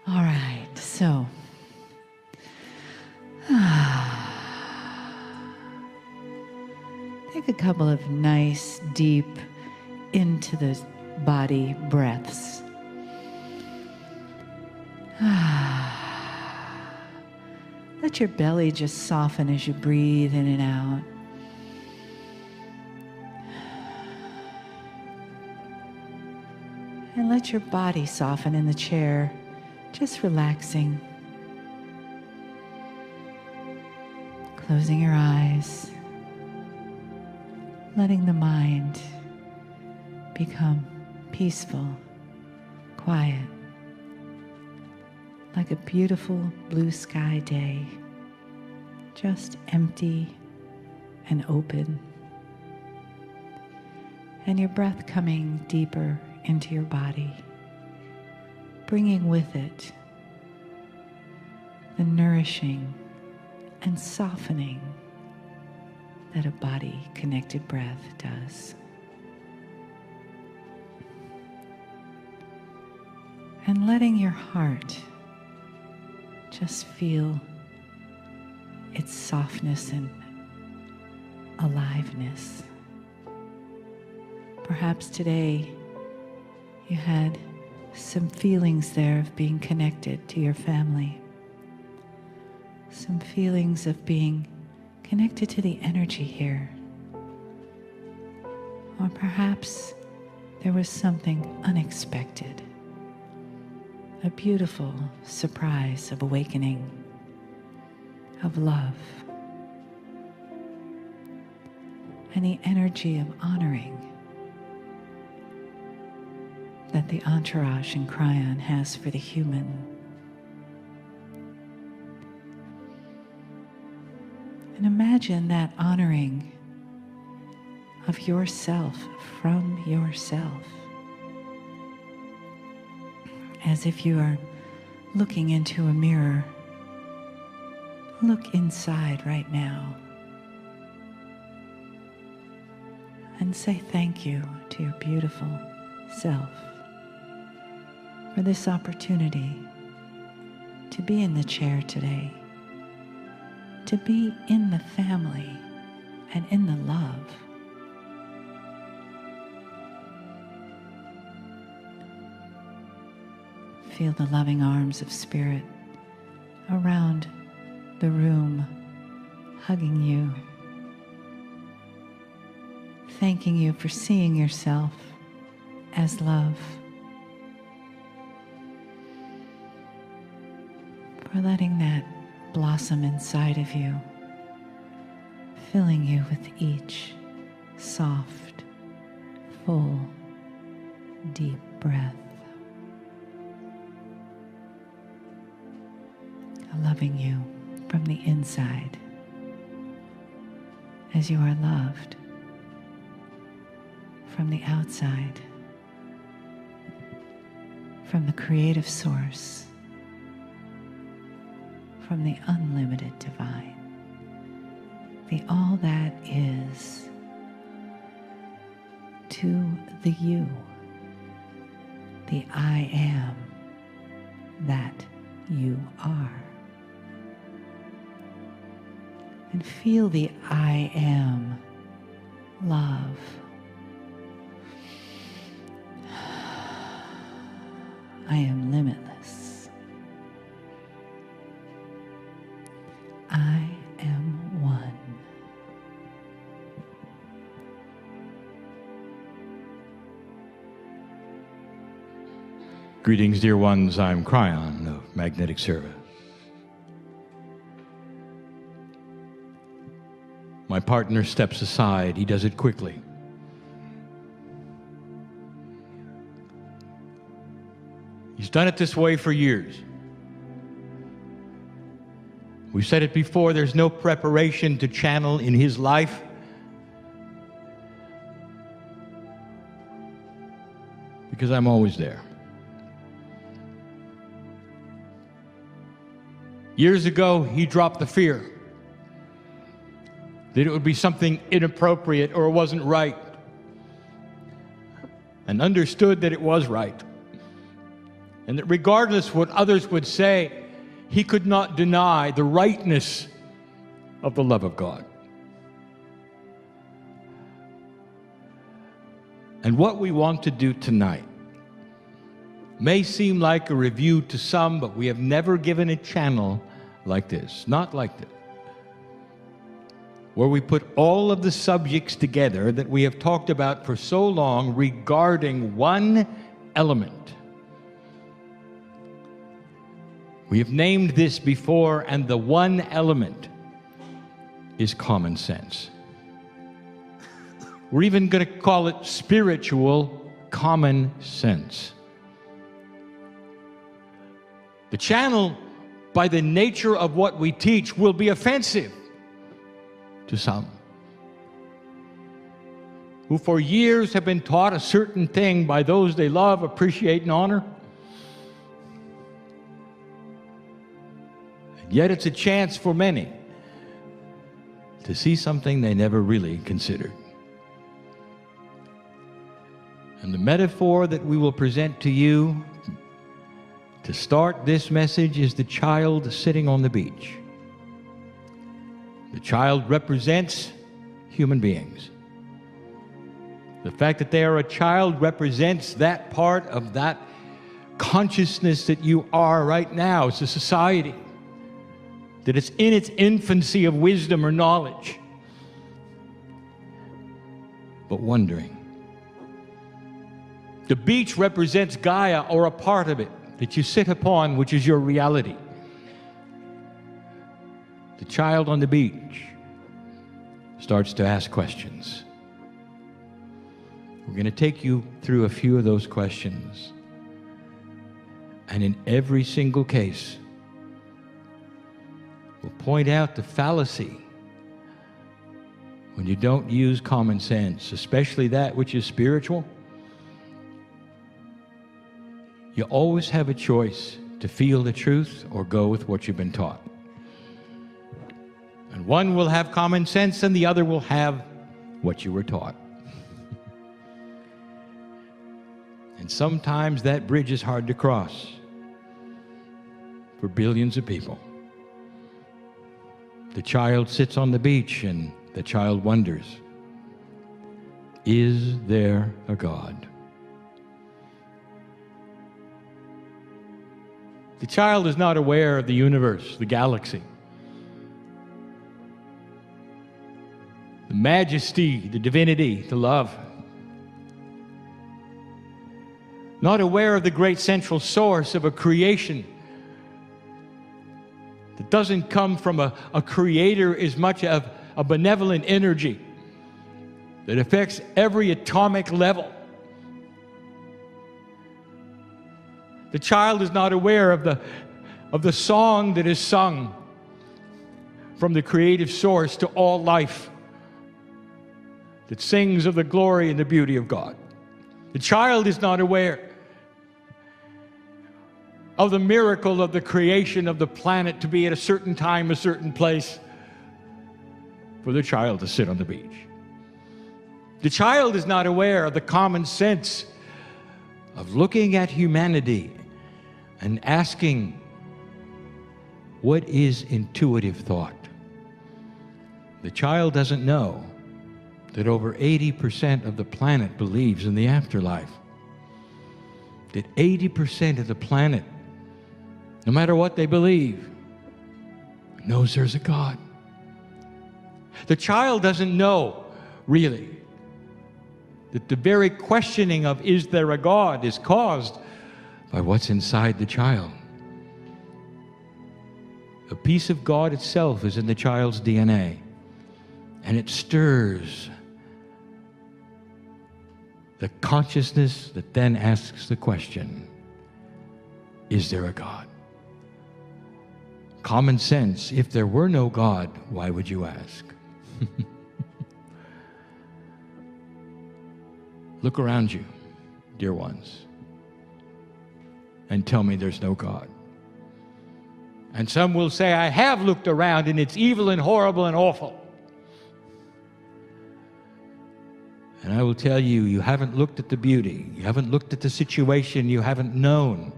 All right, so take a couple of nice, deep, into the body breaths. Let your belly just soften as you breathe in and out. And let your body soften in the chair, just relaxing. Closing your eyes, letting the mind become peaceful, quiet, like a beautiful blue sky day, just empty and open. And your breath coming deeper into your body, bringing with it the nourishing and softening that a body-connected breath does. And letting your heart just feel its softness and aliveness. Perhaps today you had some feelings there of being connected to your family. Some feelings of being connected to the energy here. Or perhaps there was something unexpected. A beautiful surprise of awakening, of love, and the energy of honoring that the entourage in Kryon has for the human. And imagine that honoring of yourself from yourself, as if you are looking into a mirror. Look inside right now and say thank you to your beautiful self for this opportunity to be in the chair today, to be in the family and in the love. Feel the loving arms of Spirit around the room, hugging you, thanking you for seeing yourself as love, for letting that blossom inside of you, filling you with each soft, full, deep breath. Loving you from the inside as you are loved from the outside, from the creative source, from the unlimited divine, the all that is, to the you, the I am that you are. And feel the I am love. I am limitless. I am one. Greetings, dear ones. I'm Kryon of Magnetic Service. My partner steps aside. He does it quickly. He's done it this way for years. We've said it before, there's no preparation to channel in his life. Because I'm always there. Years ago, he dropped the fear that it would be something inappropriate or wasn't right, and understood that it was right. And that regardless what others would say, he could not deny the rightness of the love of God. And what we want to do tonight may seem like a review to some, but we have never given a channel like this, not like this, where we put all of the subjects together that we have talked about for so long regarding one element. We have named this before, and the one element is common sense. We're even going to call it spiritual common sense. The channel, by the nature of what we teach, will be offensive to some who for years have been taught a certain thing by those they love, appreciate, and honor. And yet it's a chance for many to see something they never really considered. And the metaphor that we will present to you to start this message is the child sitting on the beach. The child represents human beings. The fact that they are a child represents that part of that consciousness that you are right now as a society, that it's in its infancy of wisdom or knowledge, but wondering. The beach represents Gaia, or a part of it that you sit upon, which is your reality. The child on the beach starts to ask questions. We're going to take you through a few of those questions. And in every single case, we'll point out the fallacy when you don't use common sense, especially that which is spiritual. You always have a choice to feel the truth or go with what you've been taught. And one will have common sense and the other will have what you were taught. And sometimes that bridge is hard to cross for billions of people. The child sits on the beach and the child wonders, is there a God? The child is not aware of the universe, the galaxy, the majesty, the divinity, the love. Not aware of the great central source of a creation that doesn't come from a creator as much of a benevolent energy that affects every atomic level. The child is not aware of the song that is sung from the creative source to all life, that sings of the glory and the beauty of God. The child is not aware of the miracle of the creation of the planet to be at a certain time, a certain place, for the child to sit on the beach. The child is not aware of the common sense of looking at humanity and asking, what is intuitive thought? The child doesn't know that over 80% of the planet believes in the afterlife. That 80% of the planet, no matter what they believe, knows there's a God. The child doesn't know, really, that the very questioning of is there a God is caused by what's inside the child. A piece of God itself is in the child's DNA, and it stirs the consciousness that then asks the question, is there a God? Common sense, if there were no God, why would you ask? Look around you, dear ones, and tell me there's no God. And some will say, I have looked around and it's evil and horrible and awful. And I will tell you, you haven't looked at the beauty. You haven't looked at the situation. You haven't known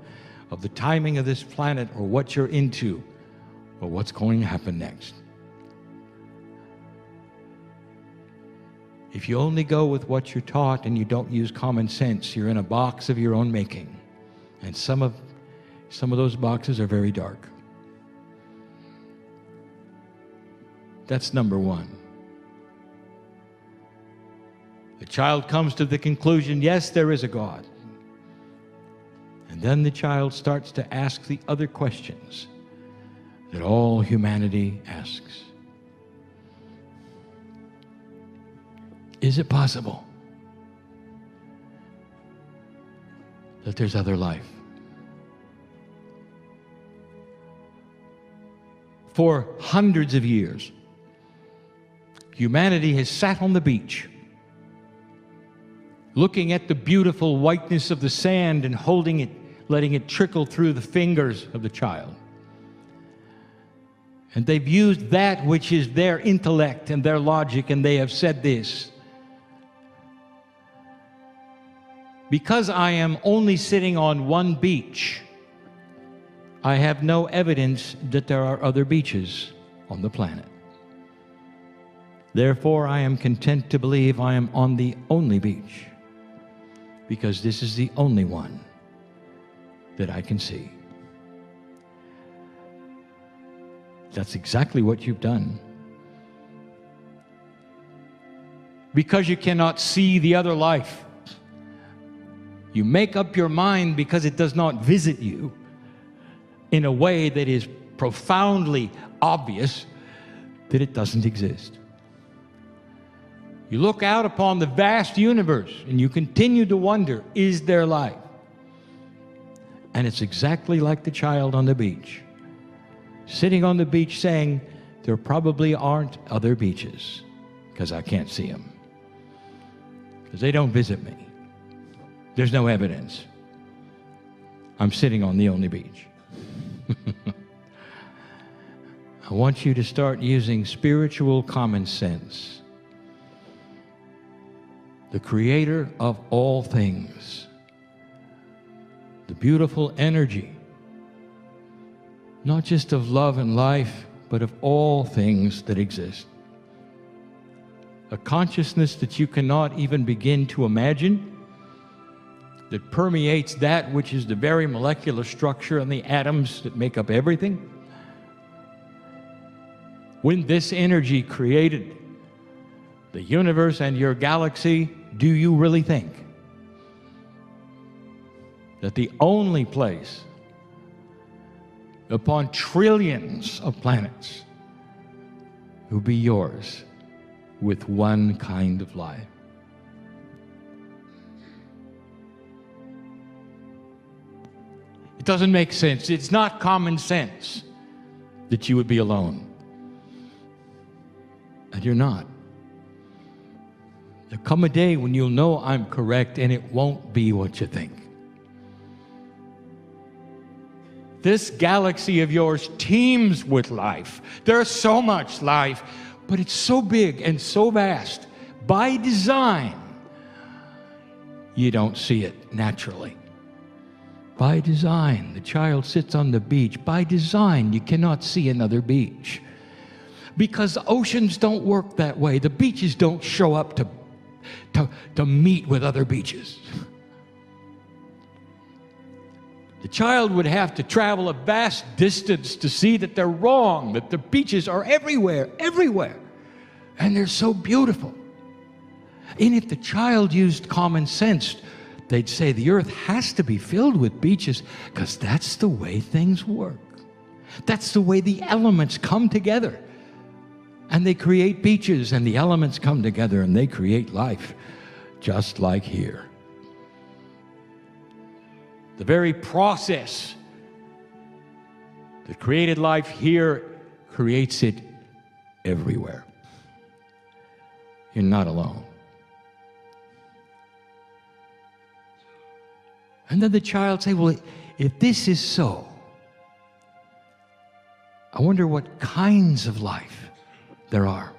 of the timing of this planet or what you're into or what's going to happen next. If you only go with what you're taught and you don't use common sense, you're in a box of your own making. And some of those boxes are very dark. That's number one. The child comes to the conclusion, yes, there is a God. And then the child starts to ask the other questions that all humanity asks. Is it possible that there's other life? For hundreds of years, humanity has sat on the beach, looking at the beautiful whiteness of the sand and holding it, letting it trickle through the fingers of the child. And they've used that which is their intellect and their logic, and they have said this: because I am only sitting on one beach, I have no evidence that there are other beaches on the planet. Therefore, I am content to believe I am on the only beach, because this is the only one that I can see. That's exactly what you've done. Because you cannot see the other life, you make up your mind, because it does not visit you in a way that is profoundly obvious, that it doesn't exist. You look out upon the vast universe and you continue to wonder, is there life? And it's exactly like the child on the beach, sitting on the beach saying, there probably aren't other beaches, because I can't see them, because they don't visit me. There's no evidence. I'm sitting on the only beach. I want you to start using spiritual common sense. The creator of all things, the beautiful energy, not just of love and life, but of all things that exist. A consciousness that you cannot even begin to imagine, that permeates that which is the very molecular structure and the atoms that make up everything. When this energy created the universe and your galaxy, do you really think that the only place upon trillions of planets will be yours with one kind of life? It doesn't make sense. It's not common sense that you would be alone. And you're not. There'll come a day when you'll know I'm correct, and it won't be what you think. This galaxy of yours teems with life. There's so much life, but it's so big and so vast. By design, you don't see it naturally. By design, the child sits on the beach. By design, you cannot see another beach. Because oceans don't work that way. The beaches don't show up to meet with other beaches. The child would have to travel a vast distance to see that they're wrong, that the beaches are everywhere, everywhere. And they're so beautiful. And if the child used common sense, they'd say the earth has to be filled with beaches, because that's the way things work. That's the way the elements come together. And they create beaches, and the elements come together, and they create life, just like here. The very process that created life here creates it everywhere. You're not alone. And then the child say, well, if this is so, I wonder what kinds of life there are.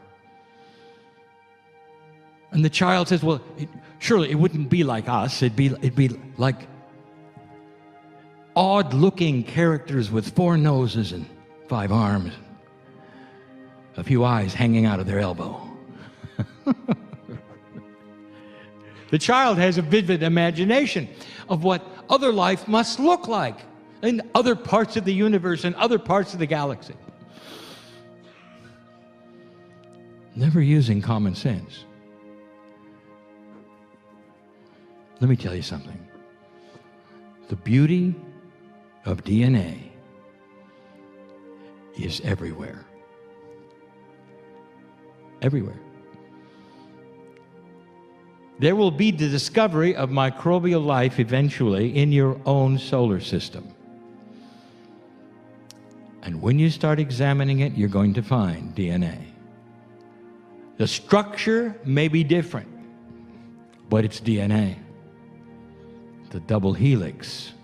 And the child says, well, surely it wouldn't be like us. It'd be like odd-looking characters with 4 noses and 5 arms, a few eyes hanging out of their elbow. The child has a vivid imagination of what other life must look like in other parts of the universe and other parts of the galaxy. Never using common sense. Let me tell you something. The beauty of DNA is everywhere. Everywhere. There will be the discovery of microbial life eventually in your own solar system. And when you start examining it, you're going to find DNA. The structure may be different, but it's DNA. The double helix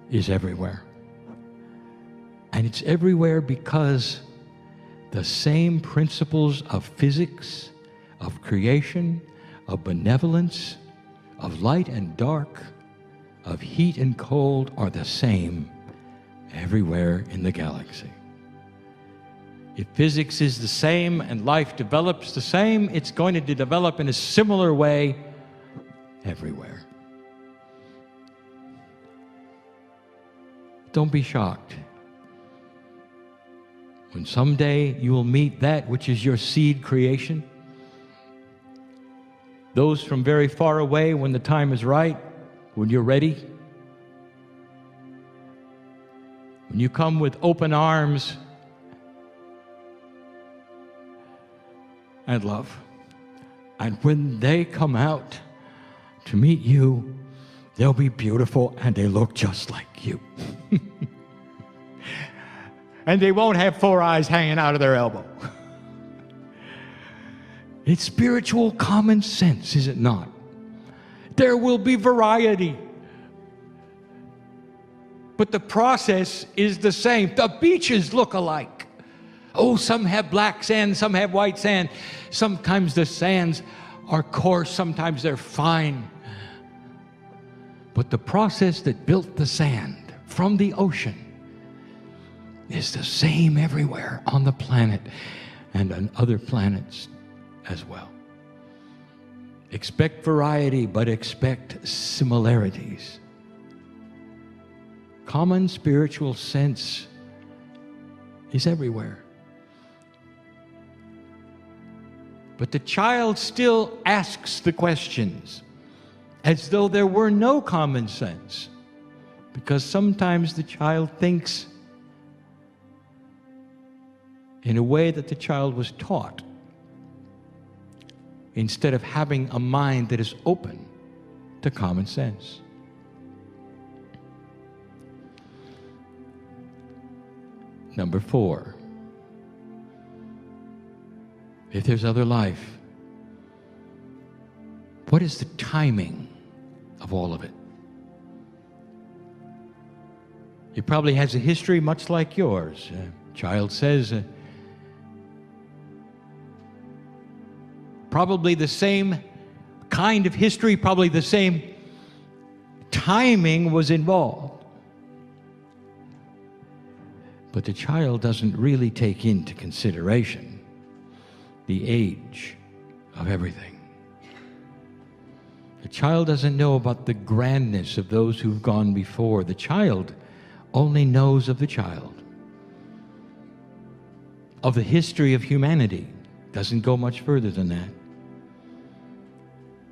is everywhere. And it's everywhere because the same principles of physics, of creation, of benevolence, of light and dark, of heat and cold are the same everywhere in the galaxy. If physics is the same and life develops the same, it's going to develop in a similar way everywhere. Don't be shocked when someday you will meet that which is your seed creation. Those from very far away, when the time is right, when you're ready, when you come with open arms and love, and when they come out to meet you, they'll be beautiful and they look just like you. And they won't have 4 eyes hanging out of their elbow. It's spiritual common sense, is it not? There will be variety. But the process is the same. The beaches look alike. Oh, some have black sand, some have white sand. Sometimes the sands are coarse, sometimes they're fine. But the process that built the sand from the ocean is the same everywhere on the planet and on other planets as well. Expect variety, but expect similarities. Common spiritual sense is everywhere. But the child still asks the questions as though there were no common sense, because sometimes the child thinks in a way that the child was taught, instead of having a mind that is open to common sense. Number 4, if there's other life, what is the timing of all of it? It probably has a history much like yours. A child says, probably the same kind of history, probably the same timing was involved. But the child doesn't really take into consideration the age of everything. The child doesn't know about the grandness of those who've gone before. The child only knows of the child, of the history of humanity. Doesn't go much further than that.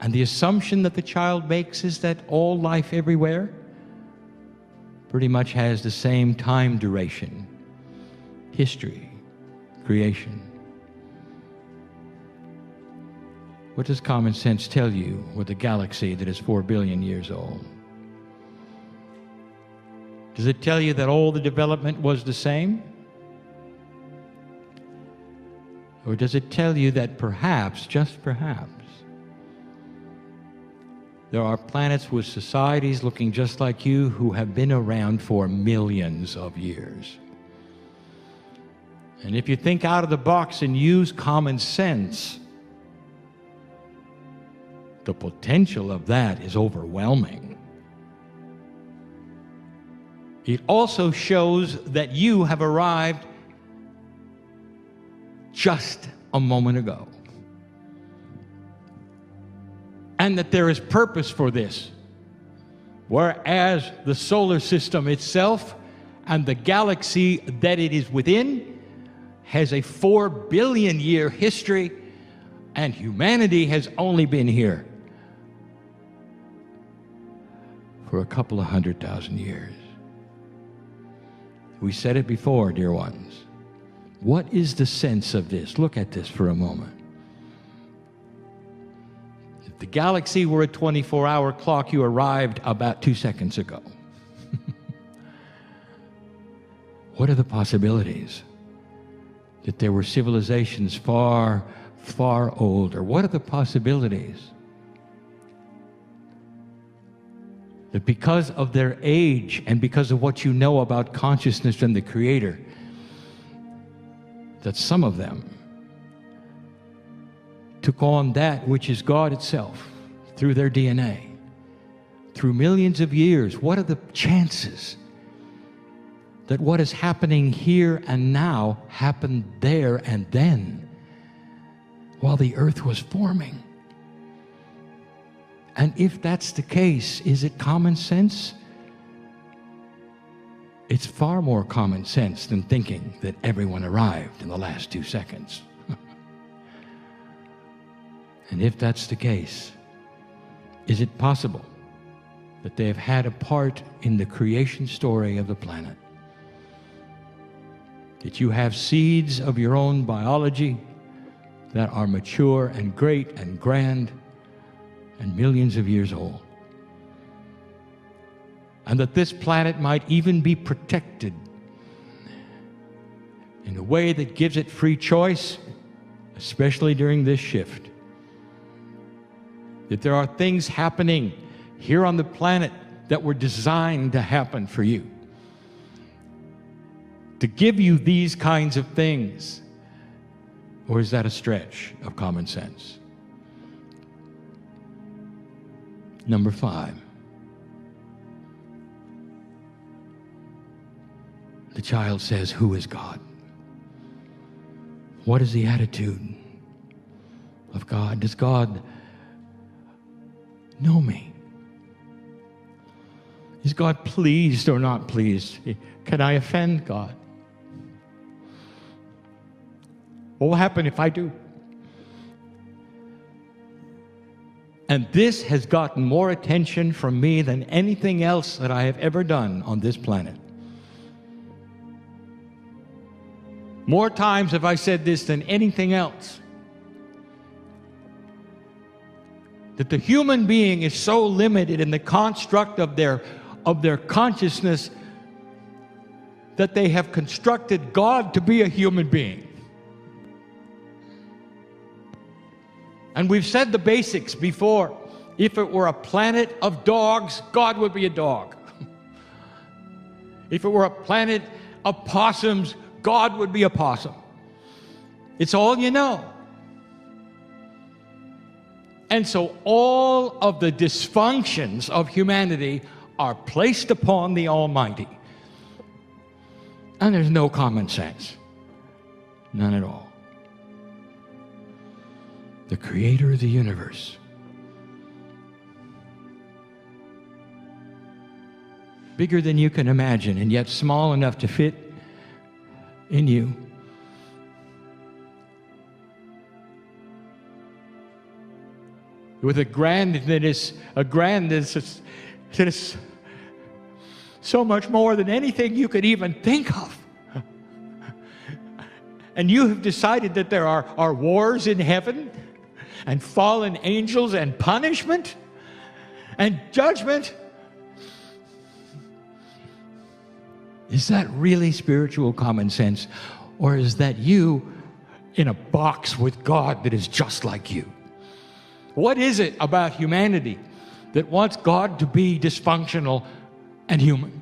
And the assumption that the child makes is that all life everywhere pretty much has the same time duration, history, creation. What does common sense tell you with a galaxy that is 4 billion years old? Does it tell you that all the development was the same? Or does it tell you that perhaps, just perhaps, there are planets with societies looking just like you who have been around for millions of years? And if you think out of the box and use common sense, the potential of that is overwhelming. it also shows that you have arrived just a moment ago. And that there is purpose for this. Whereas the solar system itself and the galaxy that it is within has a 4 billion year history, and humanity has only been here for a couple of 100,000 years. We said it before, dear ones. What is the sense of this? Look at this for a moment. If the galaxy were a 24-hour clock, you arrived about 2 seconds ago. What are the possibilities? That there were civilizations far, far older. What are the possibilities? That because of their age and because of what you know about consciousness and the Creator, that some of them took on that which is God itself through their DNA, through millions of years. What are the chances that what is happening here and now happened there and then while the earth was forming? And if that's the case, is it common sense? It's far more common sense than thinking that everyone arrived in the last 2 seconds. And if that's the case, is it possible that they have had a part in the creation story of the planet? That you have seeds of your own biology that are mature and great and grand and millions of years old. And that this planet might even be protected in a way that gives it free choice, especially during this shift. That there are things happening here on the planet that were designed to happen for you. To give you these kinds of things. Or is that a stretch of common sense? Number 5. The child says, who is God? What is the attitude of God? Does God know me? Is God pleased or not pleased? Can I offend God? What will happen if I do? And this has gotten more attention from me than anything else that I have ever done on this planet. More times have I said this than anything else. That the human being is so limited in the construct of their consciousness that they have constructed God to be a human being. And we've said the basics before. If it were a planet of dogs, God would be a dog. If it were a planet of possums, God would be a possum. It's all you know. And so all of the dysfunctions of humanity are placed upon the Almighty. And there's no common sense. None at all. The Creator of the universe. Bigger than you can imagine, and yet small enough to fit in you. With a grand that is so much more than anything you could even think of. And you have decided that there are wars in heaven, and fallen angels, and punishment, and judgment. Is that really spiritual common sense? Or is that you in a box with God that is just like you? What is it about humanity that wants God to be dysfunctional and human?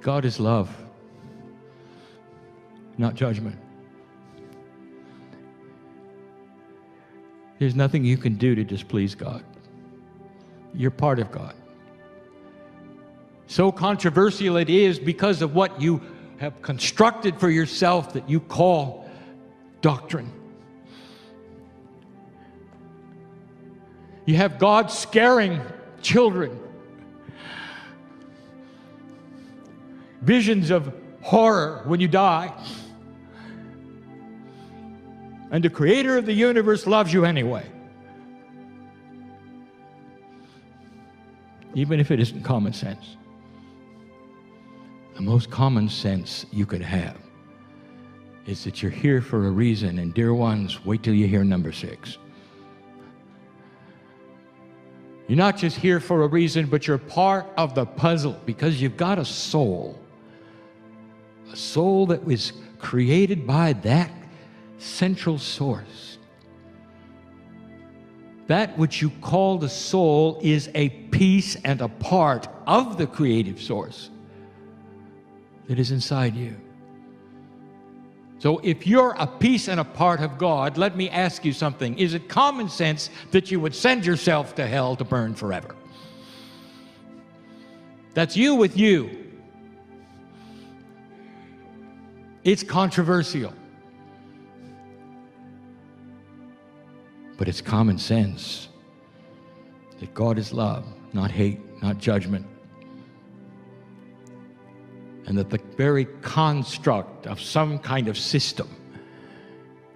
God is love, not judgment. There's nothing you can do to displease God. You're part of God. So controversial it is because of what you have constructed for yourself that you call doctrine. You have God scaring children. Visions of horror when you die. And the creator of the universe loves you anyway. Even if it isn't common sense. The most common sense you could have is that you're here for a reason. And dear ones, wait till you hear number 6. You're not just here for a reason, but you're part of the puzzle because you've got a soul. A soul that was created by that central source. That which you call the soul is a piece and a part of the creative source that is inside you. So if you're a piece and a part of God, let me ask you something. Is it common sense that you would send yourself to hell to burn forever? That's you with you. It's controversial. But it's common sense that God is love, not hate, not judgment. And that the very construct of some kind of system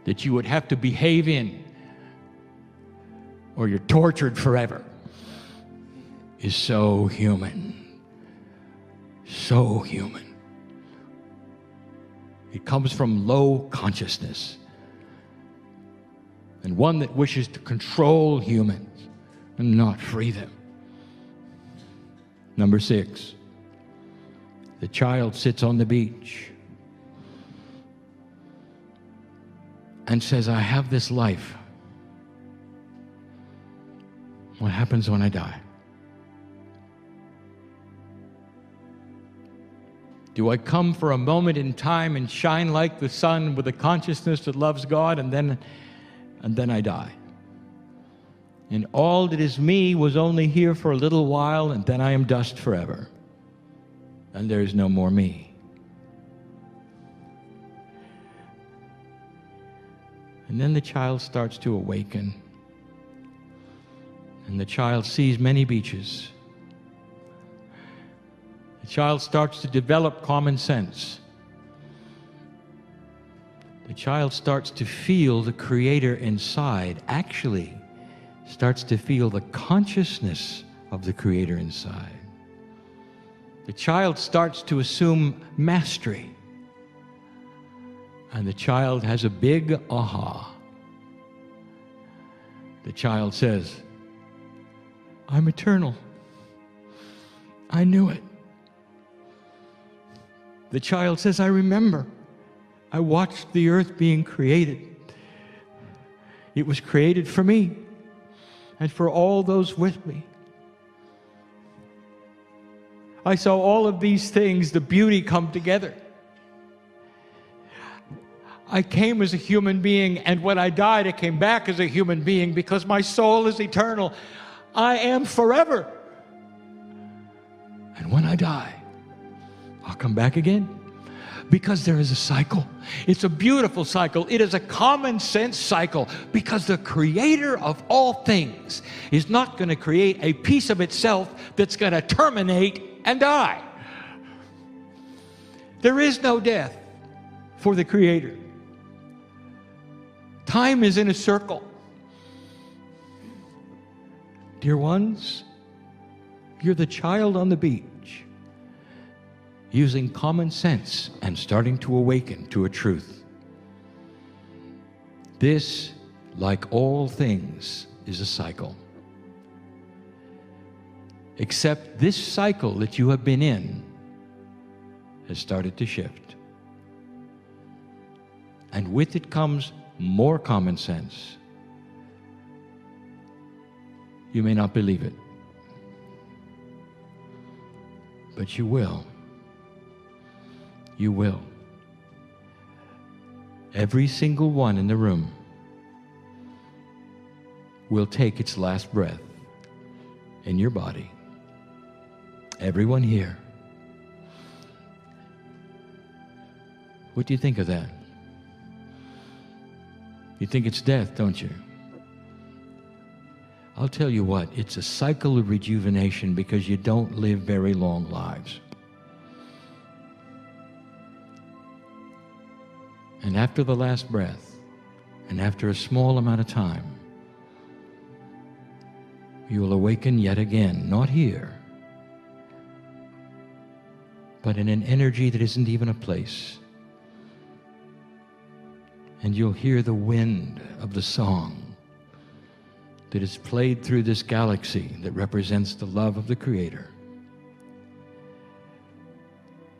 that you would have to behave in or you're tortured forever is so human. So human. It comes from low consciousness. And one that wishes to control humans and not free them. Number 6. The child sits on the beach and says, I have this life. What happens when I die? Do I come for a moment in time and shine like the sun with a consciousness that loves God, and then I die? And all that is me was only here for a little while, and then I am dust forever. And there is no more me. And then the child starts to awaken. And the child sees many beaches. The child starts to develop common sense. The child starts to feel the Creator inside, actually starts to feel the consciousness of the Creator inside. The child starts to assume mastery. And the child has a big aha. The child says, I'm eternal. I knew it. The child says, I remember. I watched the earth being created. It was created for me and for all those with me. I saw all of these things, the beauty, come together. I came as a human being, and when I died, I came back as a human being because my soul is eternal. I am forever. And when I die, I'll come back again. Because there is a cycle. It's a beautiful cycle. It is a common sense cycle because the Creator of all things is not going to create a piece of itself that's going to terminate and die. There is no death for the Creator. Time is in a circle. Dear ones, you're the child on the beach, using common sense and starting to awaken to a truth. This, like all things, is a cycle. Except this cycle that you have been in has started to shift. And with it comes more common sense. You may not believe it, but you will. You will. Every single one in the room will take its last breath in your body. Everyone here. What do you think of that? You think it's death, don't you? I'll tell you what, it's a cycle of rejuvenation because you don't live very long lives. And after the last breath, and after a small amount of time, you will awaken yet again, not here, but in an energy that isn't even a place. And you'll hear the wind of the song that is played through this galaxy that represents the love of the Creator.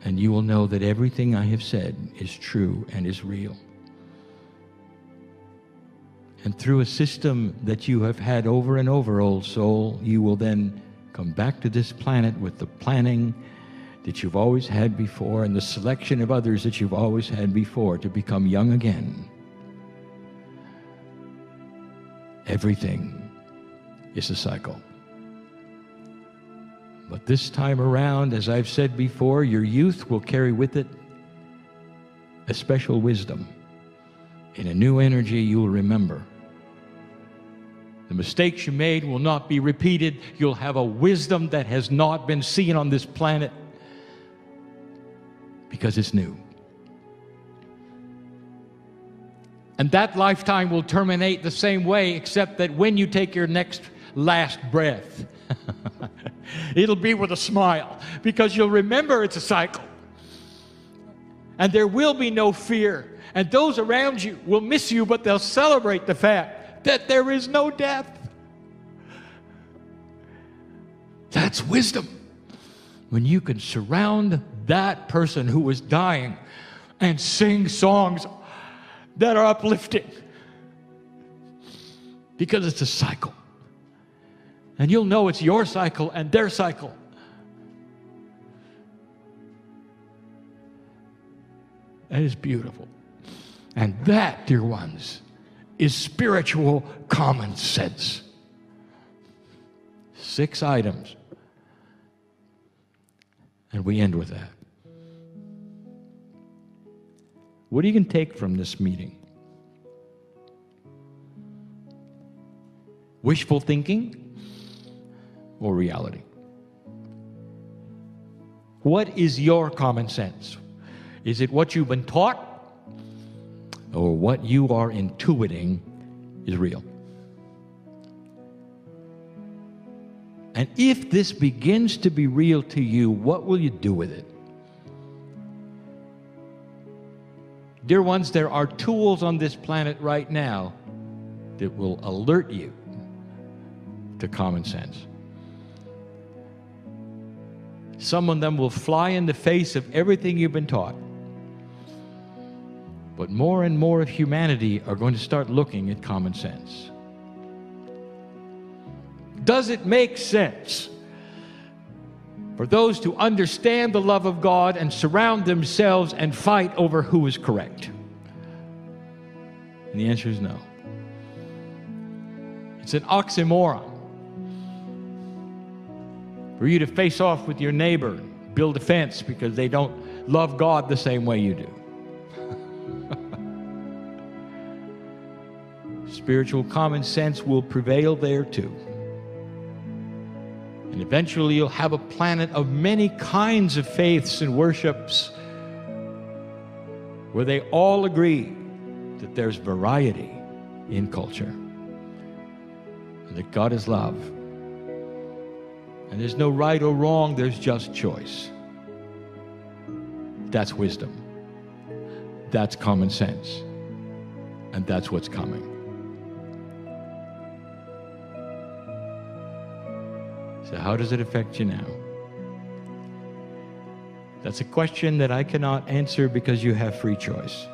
And you will know that everything I have said is true and is real. And through a system that you have had over and over, old soul, you will then come back to this planet with the planning that you've always had before and the selection of others that you've always had before to become young again. Everything is a cycle. But this time around, as I've said before, your youth will carry with it a special wisdom. In a new energy you will remember. The mistakes you made will not be repeated. You'll have a wisdom that has not been seen on this planet because it's new. And that lifetime will terminate the same way, except that when you take your last breath, it'll be with a smile, because you'll remember it's a cycle. And there will be no fear. And those around you will miss you, but they'll celebrate the fact that there is no death. That's wisdom. When you can surround that person who is dying and sing songs that are uplifting, because it's a cycle. And you'll know it's your cycle and their cycle. That is beautiful. And that, dear ones, is spiritual common sense. 6 items. And we end with that. What are you going to take from this meeting? Wishful thinking or reality? What is your common sense? Is it what you've been taught, or what you are intuiting is real? And if this begins to be real to you, what will you do with it? Dear ones, there are tools on this planet right now that will alert you to common sense. Some of them will fly in the face of everything you've been taught. But more and more of humanity are going to start looking at common sense. Does it make sense for those to understand the love of God and surround themselves and fight over who is correct? And the answer is no. It's an oxymoron for you to face off with your neighbor, build a fence because they don't love God the same way you do. Spiritual common sense will prevail there too. And eventually you'll have a planet of many kinds of faiths and worships where they all agree that there's variety in culture and that God is love. And there's no right or wrong, there's just choice. That's wisdom. That's common sense. And that's what's coming. So how does it affect you now? That's a question that I cannot answer because you have free choice.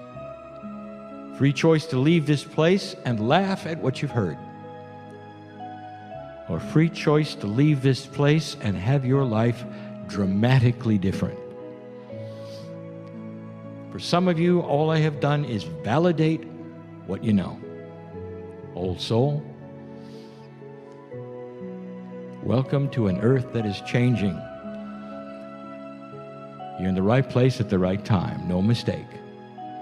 Free choice to leave this place and laugh at what you've heard. Or free choice to leave this place and have your life dramatically different. For some of you, all I have done is validate what you know. Old soul, Welcome to an earth that is changing. You're in the right place at the right time, no mistake.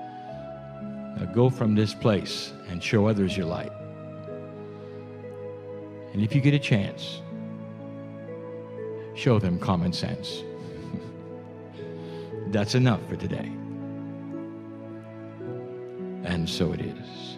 Now go from this place and show others your light. And if you get a chance, show them common sense. That's enough for today. And so it is.